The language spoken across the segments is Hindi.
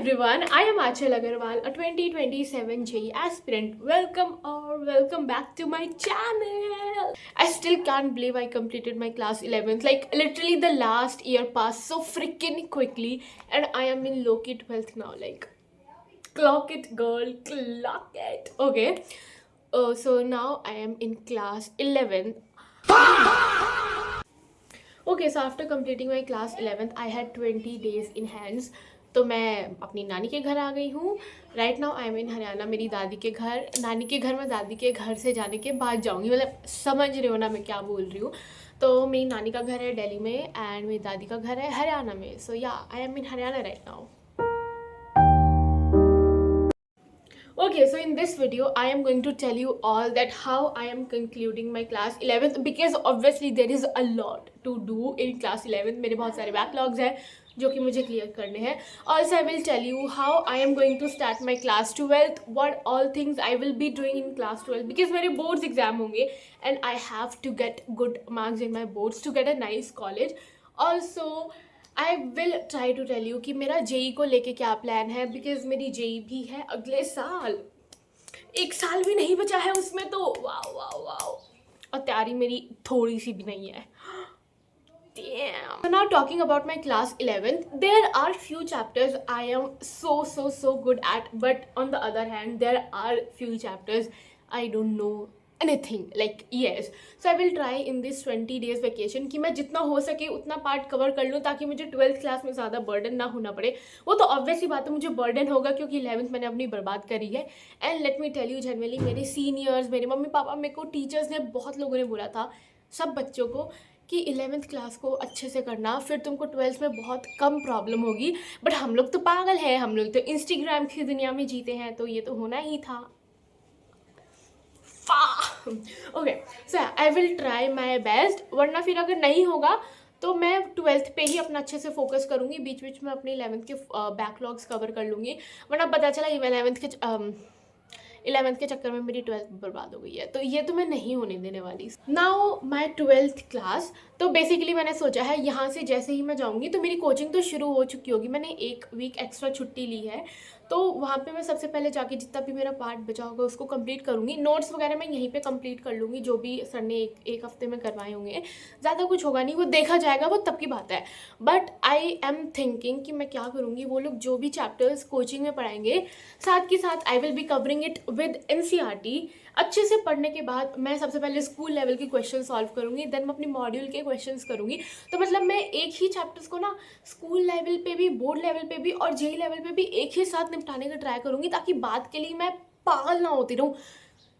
everyone, I am Achal Agarwal, a 2027 JEE aspirant. Welcome back to my channel. I still can't believe I completed my class 11th. Like literally the last year passed so freaking quickly and I am in low-key 12th now. Like clock it girl, clock it. Okay. So now I am in class 11th. Okay, so after completing my class 11th, I had 20 days in hands. तो मैं अपनी नानी के घर आ गई हूँ. राइट नाउ आई एम इन हरियाणा. मेरी दादी के घर, नानी के घर में दादी के घर से जाने के बाद जाऊँगी. मतलब समझ रहे हो ना मैं क्या बोल रही हूँ. तो मेरी नानी का घर है दिल्ली में एंड मेरी दादी का घर है हरियाणा में. सो या I am in Haryana right now. Okay, so in this video, I am going to tell you all that how I am concluding my class 11th because obviously there is a lot to do in class 11th. मेरे बहुत सारे backlogs हैं जो कि मुझे clear करने हैं. Also, I will tell you how I am going to start my class 12th, what all things I will be doing in class 12 because मेरे boards exam होंगे and I have to get good marks in my boards to get a nice college. Also, I will try to tell you कि मेरा जेई को लेके क्या प्लान है बिकॉज मेरी जेई भी है अगले साल. एक साल भी नहीं बचा है उसमें. तो वाओ वाओ वाओ. और तैयारी मेरी थोड़ी सी भी नहीं है. Damn. So now talking about my class 11th, there are few chapters I am so good at, but on the other hand there are few chapters I don't know anything. Like yes, so I will try in this 20 days vacation कि मैं जितना हो सके उतना पार्ट कवर कर लूँ ताकि मुझे 12th क्लास में ज़्यादा बर्डन ना होना पड़े. वो तो ऑब्वियसली बात है मुझे बर्डन होगा क्योंकि 11th मैंने अपनी बर्बाद करी है. And let me tell you generally मेरे सीनियर्स, मेरे मम्मी पापा, मेरे को टीचर्स ने, बहुत लोगों ने बोला था सब बच्चों को कि 11th क्लास को अच्छे से करना, फिर तुमको 12th में बहुत कम प्रॉब्लम होगी. बट हम लोग तो पागल हैं, हम लोग तो इंस्टाग्राम की दुनिया में जीते हैं, तो ये तो होना ही था. Okay, so I will try my best. वरना फिर अगर नहीं होगा तो मैं 12th पे ही अपना अच्छे से फोकस करूँगी. बीच बीच में अपने 11th के बैकलॉग्स कवर कर लूँगी. वरना पता चला 11th के चक्कर में मेरी 12th बर्बाद हो गई है. तो ये तो मैं नहीं होने देने वाली. Now my 12th class. तो बेसिकली मैंने सोचा है यहाँ से जैसे ही मैं जाऊँगी तो मेरी कोचिंग तो शुरू हो चुकी होगी. मैंने 1 वीक एक्स्ट्रा छुट्टी ली है. तो वहाँ पे मैं सबसे पहले जाके जितना भी मेरा पार्ट बचा होगा उसको कंप्लीट करूँगी. नोट्स वगैरह मैं यहीं पे कंप्लीट कर लूँगी जो भी सर ने एक हफ्ते में करवाए होंगे. ज़्यादा कुछ होगा नहीं, वो देखा जाएगा, वो तब की बात है. बट आई एम थिंकिंग कि मैं क्या करूँगी, वो लोग जो भी चैप्टर्स कोचिंग में पढ़ाएंगे साथ के साथ आई will be covering it with NCERT. अच्छे से पढ़ने के बाद मैं सबसे पहले स्कूल लेवल के क्वेश्चन सॉल्व करूँगी, देन मैं अपनी मॉड्यूल के क्वेश्चंस करूँगी. तो मतलब मैं एक ही चैप्टर्स को ना स्कूल लेवल पे भी, बोर्ड लेवल पे भी और जेई लेवल पे भी एक ही साथ निपटाने का ट्राई करूँगी ताकि बात के लिए मैं पागल ना होती रहूँ.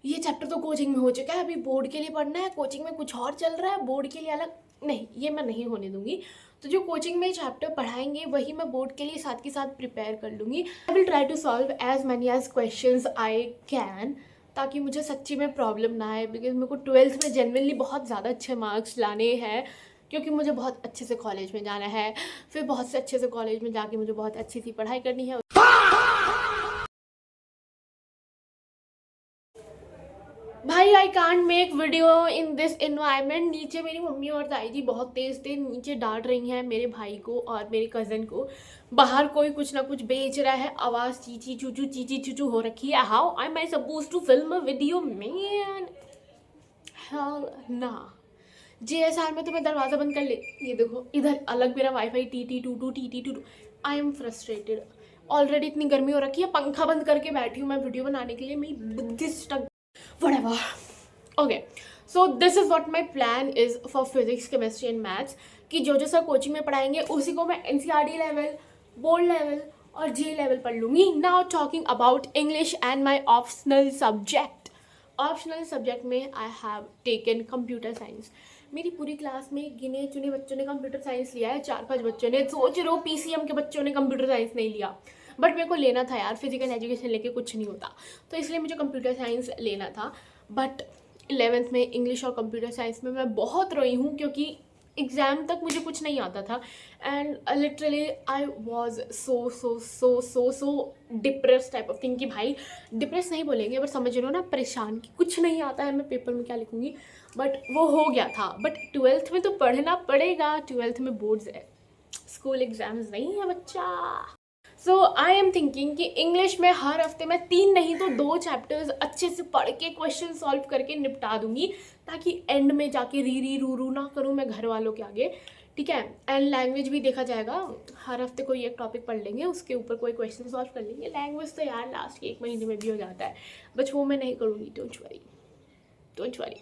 ये चैप्टर तो कोचिंग में हो चुका है, अभी बोर्ड के लिए पढ़ना है, कोचिंग में कुछ और चल रहा है, बोर्ड के लिए अलग. नहीं, ये मैं नहीं होने दूंगी. तो जो कोचिंग में चैप्टर पढ़ाएंगे वही मैं बोर्ड के लिए साथ के साथ प्रिपेयर कर लूँगी. I will try to solve as many as questions I can ताकि मुझे सच्ची में प्रॉब्लम ना आए. बिकॉज मेरे को 12th में जेन्युइनली बहुत ज़्यादा अच्छे मार्क्स लाने हैं क्योंकि मुझे बहुत अच्छे से कॉलेज में जाना है. फिर बहुत से अच्छे से कॉलेज में जाके मुझे बहुत अच्छी सी पढ़ाई करनी है. भाई I can't make video in this environment. नीचे मेरी मम्मी और दाई जी बहुत तेज़ थे, नीचे डांट रही हैं मेरे भाई को और मेरे कज़न को. बाहर कोई कुछ ना कुछ बेच रहा है, आवाज़ चीची चूचू हो रखी है. How I am suppose to film a video man? Hell ना. JSR में तो मैं दरवाज़ा बंद कर ले. ये देखो इधर अलग मेरा वाईफाई टी टू. I am frustrated. ऑलरेडी इतनी गर्मी हो रखी है, पंखा बंद करके बैठी हूँ मैं वीडियो बनाने के लिए. मेरी बुद्धि stuck. Whatever. Okay, so this is what my plan is for physics, chemistry and maths. कि जो सर कोचिंग में पढ़ाएंगे उसी को मैं NCERT लेवल, बोर्ड लेवल और जे लेवल पढ़ लूँगी. Now talking about English and my optional subject. Optional subject में I have taken computer science. मेरी पूरी क्लास में गिने चुने बच्चों ने कंप्यूटर साइंस लिया है. 4-5 बच्चों ने. सोच रहे हो PCM के बच्चों ने कंप्यूटर साइंस नहीं लिया. बट मेरे को लेना था यार, फिजिकल एजुकेशन लेके कुछ नहीं होता, तो इसलिए मुझे कंप्यूटर साइंस लेना था. बट 11th में इंग्लिश और कंप्यूटर साइंस में मैं बहुत रोई हूँ क्योंकि एग्ज़ाम तक मुझे कुछ नहीं आता था. And literally I was so depress type of thing. कि भाई डिप्रेस नहीं बोलेंगे बट समझ लो ना, परेशान कि कुछ नहीं आता है, मैं पेपर में क्या लिखूँगी. बट वो हो गया था. बट 12th में तो पढ़ना पड़ेगा. 12th में बोर्ड्स है, स्कूल एग्ज़ाम्स नहीं है बच्चा. सो आई एम थिंकिंग कि इंग्लिश में हर हफ्ते मैं 3 नहीं तो 2 चैप्टर्स अच्छे से पढ़ के क्वेश्चन सॉल्व करके निपटा दूंगी, ताकि एंड में जाके री रू ना करूँ मैं घर वालों के आगे, ठीक है। एंड लैंग्वेज भी देखा जाएगा, हर हफ्ते कोई एक टॉपिक पढ़ लेंगे, उसके ऊपर कोई क्वेश्चन सॉल्व कर लेंगे। लैंग्वेज तो यार लास्ट के 1 महीने में भी हो जाता है, बट वो मैं नहीं करूँगी, don't worry.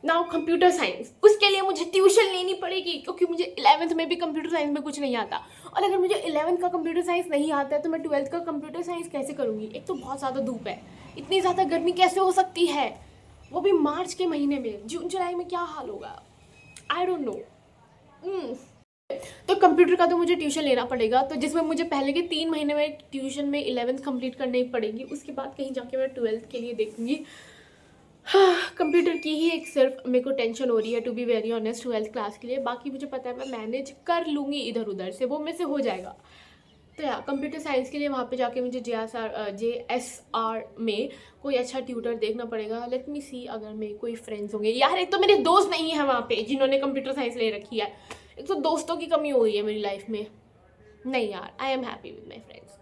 Now computer science, उसके लिए मुझे ट्यूशन लेनी पड़ेगी, क्योंकि मुझे 11th में भी कंप्यूटर साइंस में कुछ नहीं आता, और अगर मुझे 11th का कंप्यूटर साइंस नहीं आता है तो मैं 12th का कंप्यूटर साइंस कैसे करूँगी। एक तो बहुत ज़्यादा धूप है, इतनी ज़्यादा गर्मी कैसे हो सकती है, वो भी मार्च के महीने में। जून जुलाई में क्या हाल होगा, आई डोंट नो। तो कंप्यूटर का तो मुझे ट्यूशन लेना पड़ेगा, तो जिसमें मुझे पहले के 3 महीने में ट्यूशन में 11th कंप्लीट करनी पड़ेगी, उसके बाद कहीं जाके मैं 12th के लिए देखूंगी। हाँ, कंप्यूटर की ही एक सिर्फ मेरे को टेंशन हो रही है, to be very honest, 12th class के लिए। बाकी मुझे पता है मैं मैनेज कर लूँगी इधर उधर से, वो मेरे से हो जाएगा। तो यार कंप्यूटर साइंस के लिए वहाँ पे जाके मुझे JSR में कोई अच्छा ट्यूटर देखना पड़ेगा। लेट मी सी, अगर मेरे कोई फ्रेंड्स होंगे। यार एक तो मेरे दोस्त नहीं है वहाँ पे जिन्होंने कंप्यूटर साइंस ले रखी है, एक तो दोस्तों की कमी हो गई है मेरी लाइफ में। नहीं यार, I am happy with my friends.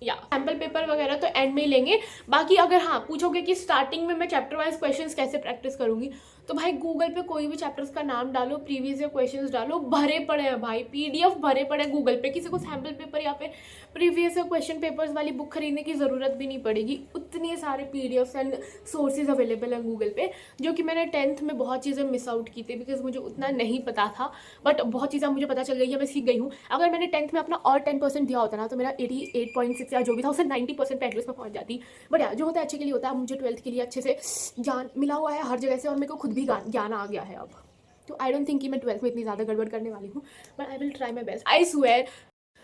या सैम्पल पेपर वगैरह तो एंड में ही लेंगे। बाकी अगर हाँ पूछोगे कि स्टार्टिंग में मैं चैप्टर वाइज क्वेश्चंस कैसे प्रैक्टिस करूँगी, तो भाई गूगल पे कोई भी चैप्टर्स का नाम डालो, प्रीवियस ईयर क्वेश्चंस डालो, भरे पड़े हैं भाई, PDF भरे पड़े हैं गूगल पे। किसी को सैम्पल पेपर या फिर प्रीवियस ईयर क्वेश्चन पेपर्स वाली बुक खरीदने की ज़रूरत भी नहीं पड़ेगी, उतने सारे PDFs एंड सोर्सेज अवेलेबल हैं गूगल पे। जो कि मैंने 10th में बहुत चीज़ें मिस आउट की थी, बिकॉज मुझे उतना नहीं पता था, बट बहुत चीज़ें मुझे पता चल गई है, मैं सीख गई हूँ। अगर मैंने 10th में अपना और 10% दिया होता ना, तो मेरा 88.6 या जो भी था उससे 90% पे एटलीस्ट में पहुँच जाती। बट यार जो होता है अच्छे के लिए होता है। मुझे 12th के लिए अच्छे से ज्ञान मिला हुआ है हर जगह से, और मेरे को खुद भी ज्ञान आ गया है अब। तो आई डोंट थिंक कि मैं 12th में इतनी ज़्यादा गड़बड़ करने वाली हूँ, but I will try my best. I swear,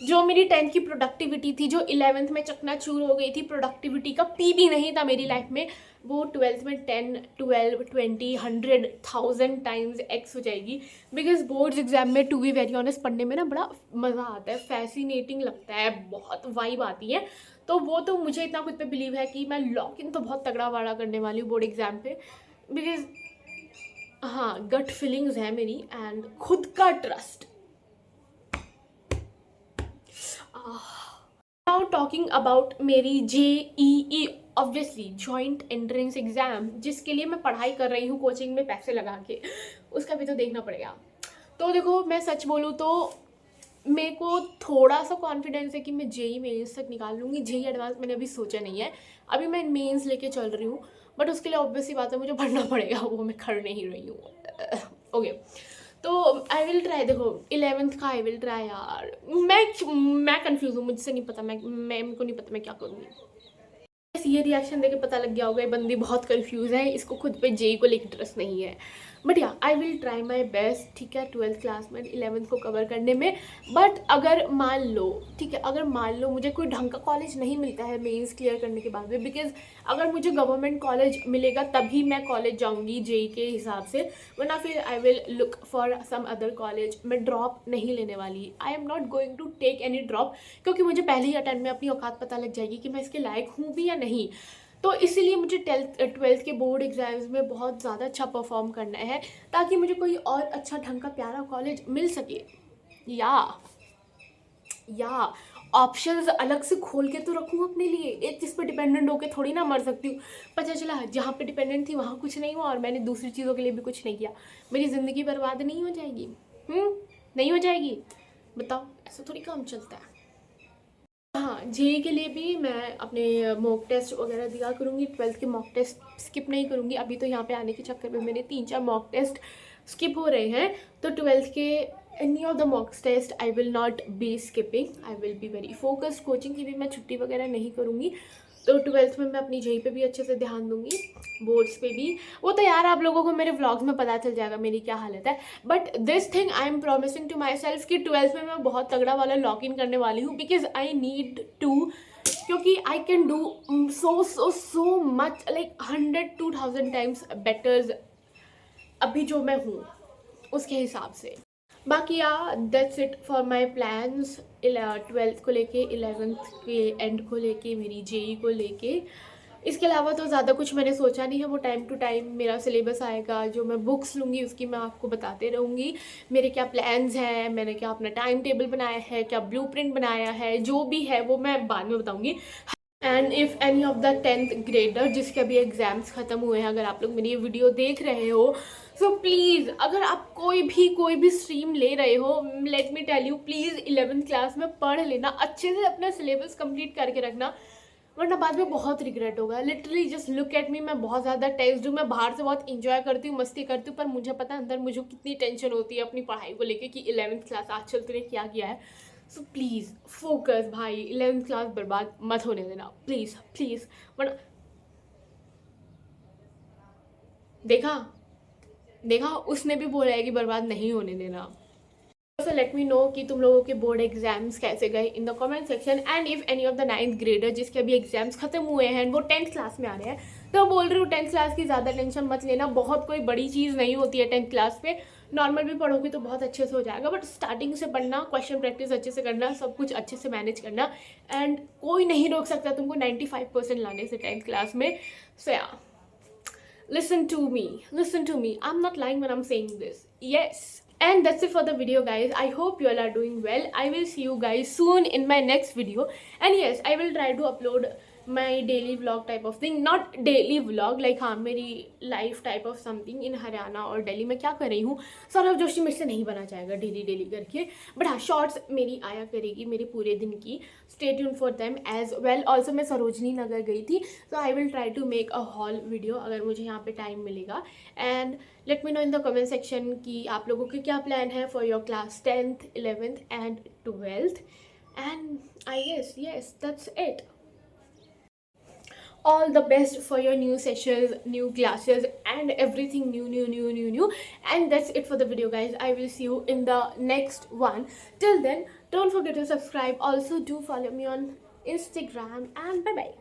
जो मेरी 10th की प्रोडक्टिविटी थी, जो 11th में चकनाचूर हो गई थी, प्रोडक्टिविटी का P भी नहीं था मेरी लाइफ में, वो 12th में 10, 12, 20, 100, 1000 टाइम्स X हो जाएगी। बिकॉज बोर्ड्स एग्जाम में, टू बी वेरी ऑनेस्ट, पढ़ने में ना बड़ा मज़ा आता है, फैसिनेटिंग लगता है, बहुत वाइब आती है। तो वो तो मुझे इतना खुद पे बिलीव है कि मैं लॉक इन तो बहुत तगड़ा वाड़ा करने वाली हूँ बोर्ड एग्जाम पे। बिकॉज हाँ, गट फीलिंग्स है मेरी एंड खुद का ट्रस्ट। नाउ टॉकिंग अबाउट मेरी JEE, obviously joint entrance exam, जिसके लिए मैं पढ़ाई कर रही हूँ कोचिंग में पैसे लगा के, उसका भी तो देखना पड़ेगा। तो देखो मैं सच बोलूँ तो मेरे को थोड़ा सा कॉन्फिडेंस है कि मैं JEE मेंस तक निकाल लूँगी। JEE एडवांस मैंने अभी सोचा नहीं है, अभी मैं मेंस लेके चल रही हूँ, बट उसके लिए ऑब्वियसली बात है मुझे पढ़ना पड़ेगा, वो मैं कर नहीं रही हूँ। ओके, तो आई विल ट्राई। देखो 11th का आई विल ट्राई यार। मैं कंफ्यूज हूँ, मुझसे नहीं पता, मेरे को नहीं पता मैं क्या करूँगी। ये रिएक्शन देके पता लग गया होगा ये बंदी बहुत कंफ्यूज है, इसको खुद पे JEE को लेकर ट्रस्ट नहीं है। बट या आई विल ट्राई माई बेस्ट, ठीक है, 12th क्लास में 11th को कवर करने में। बट अगर मान लो, ठीक है, अगर मान लो मुझे कोई ढंग का कॉलेज नहीं मिलता है मेंस क्लियर करने के बाद में, बिकॉज अगर मुझे गवर्नमेंट कॉलेज मिलेगा तभी मैं कॉलेज जाऊंगी JEE के हिसाब से, वरना फिर I will look for some other college. मैं ड्रॉप नहीं लेने वाली, I am not going to take any drop, क्योंकि मुझे पहले ही अटेम्प्ट में अपनी औकात पता लग जाएगी कि मैं इसके लायक हूँ भी या नहीं। तो इसीलिए मुझे 12th के बोर्ड एग्जाम्स में बहुत ज़्यादा अच्छा परफॉर्म करना है, ताकि मुझे कोई और अच्छा ढंग का प्यारा कॉलेज मिल सके, या ऑप्शंस अलग से खोल के तो रखूँ अपने लिए, एक चीज़ पे डिपेंडेंट होकर थोड़ी ना मर सकती हूँ। पता चला जहाँ पे डिपेंडेंट थी वहाँ कुछ नहीं हुआ और मैंने दूसरी चीज़ों के लिए भी कुछ नहीं किया, मेरी ज़िंदगी बर्बाद नहीं हो जाएगी? नहीं हो जाएगी? बताओ, ऐसा थोड़ी काम चलता है। हाँ, JEE के लिए भी मैं अपने मॉक टेस्ट वगैरह दिया करूँगी, 12th के मॉक टेस्ट स्किप नहीं करूँगी। अभी तो यहाँ पे आने के चक्कर में मेरे 3-4 मॉक टेस्ट स्किप हो रहे हैं, तो 12th के any of the mock test I will not be skipping, I will be very focused. Coaching की भी मैं छुट्टी वगैरह नहीं करूँगी, तो 12th में मैं अपनी JEE पे भी अच्छे से ध्यान दूँगी, बोर्ड्स पे भी। वो तो यार आप लोगों को मेरे व्लॉग्स में पता चल जाएगा मेरी क्या हालत है, but this thing I am promising to myself कि 12th में मैं बहुत तगड़ा वाला लॉक इन करने वाली हूँ, बिकॉज आई नीड टू, क्योंकि I can do so much, like 100 to 1000 times better अभी जो मैं हूँ उसके हिसाब से। बाकी या that's it for my plans 12th को लेके, 11th के एंड को लेके, मेरी JEE को लेके। इसके अलावा तो ज़्यादा कुछ मैंने सोचा नहीं है। वो टाइम टू टाइम मेरा सिलेबस आएगा, जो मैं बुक्स लूँगी उसकी मैं आपको बताते रहूँगी मेरे क्या प्लान्स हैं, मैंने क्या अपना टाइम टेबल बनाया है, क्या ब्लूप्रिंट बनाया है, जो भी है वो मैं बाद में बताऊँगी। And if any of the 10th grader जिसके अभी एग्ज़ाम्स ख़त्म हुए हैं, अगर आप लोग मेरी ये वीडियो देख रहे हो, सो प्लीज़ अगर आप कोई भी स्ट्रीम ले रहे हो, let me tell you, please 11th class में पढ़ लेना, अच्छे से अपना सिलेबस कंप्लीट करके रखना, वरना बाद में बहुत रिग्रेट होगा। Literally just look at me, मैं बहुत ज़्यादा टेंस्ड हूँ। मैं बाहर से बहुत इंजॉय करती हूँ, मस्ती करती हूँ, पर मुझे पता है अंदर मुझे कितनी टेंशन होती है अपनी पढ़ाई को लेके कि 11th क्लास आज चल तूने क्या किया है। सो प्लीज़ फोकस भाई, 11th क्लास बर्बाद मत होने देना, प्लीज़ प्लीज़। बट देखा देखा, उसने भी बोला है कि बर्बाद नहीं होने देना। सो लेट मी नो कि तुम लोगों के बोर्ड एग्जाम्स कैसे गए इन the comment section. And if any of the 9th grader जिसके अभी एग्जाम्स खत्म हुए हैं वो 10th क्लास में आ रहे हैं, तो बोल रही हूँ 10th क्लास की ज़्यादा टेंशन मत लेना, बहुत कोई बड़ी चीज़ नहीं होती है 10th क्लास पे। नॉर्मल भी पढ़ोगे तो बहुत अच्छे से हो जाएगा, बट स्टार्टिंग से पढ़ना, क्वेश्चन प्रैक्टिस अच्छे से करना, सब कुछ अच्छे से मैनेज करना, एंड कोई नहीं रोक सकता तुमको 95% लाने से 10th क्लास में। सो या, listen to me, I'm not lying when I'm saying this. Yes. And that's it for the video, guys. I hope you all are doing well. I will see you guys soon in my next video. And yes, I will try to upload my daily vlog type of thing. Not daily vlog, like हाँ मेरी life type of something in Haryana और दिल्ली में क्या कर रही हूँ, सौरभ जोशी मेरे से नहीं बना जाएगा डेली करके, बट हाँ शॉर्ट्स मेरी आया करेगी मेरे पूरे दिन की। Stay tune for them as well. Also मैं सरोजनी नगर गई थी, so I will try to make a haul video अगर मुझे यहाँ पे टाइम मिलेगा। And let me know in the comment section कि आप लोगों के क्या प्लान है for your class 10th 11th and 12th। And I guess yes, that's it. All the best for your new sessions, new classes, and everything new. And that's it for the video, guys. I will see you in the next one. Till then, don't forget to subscribe. Also do follow me on Instagram, and bye bye.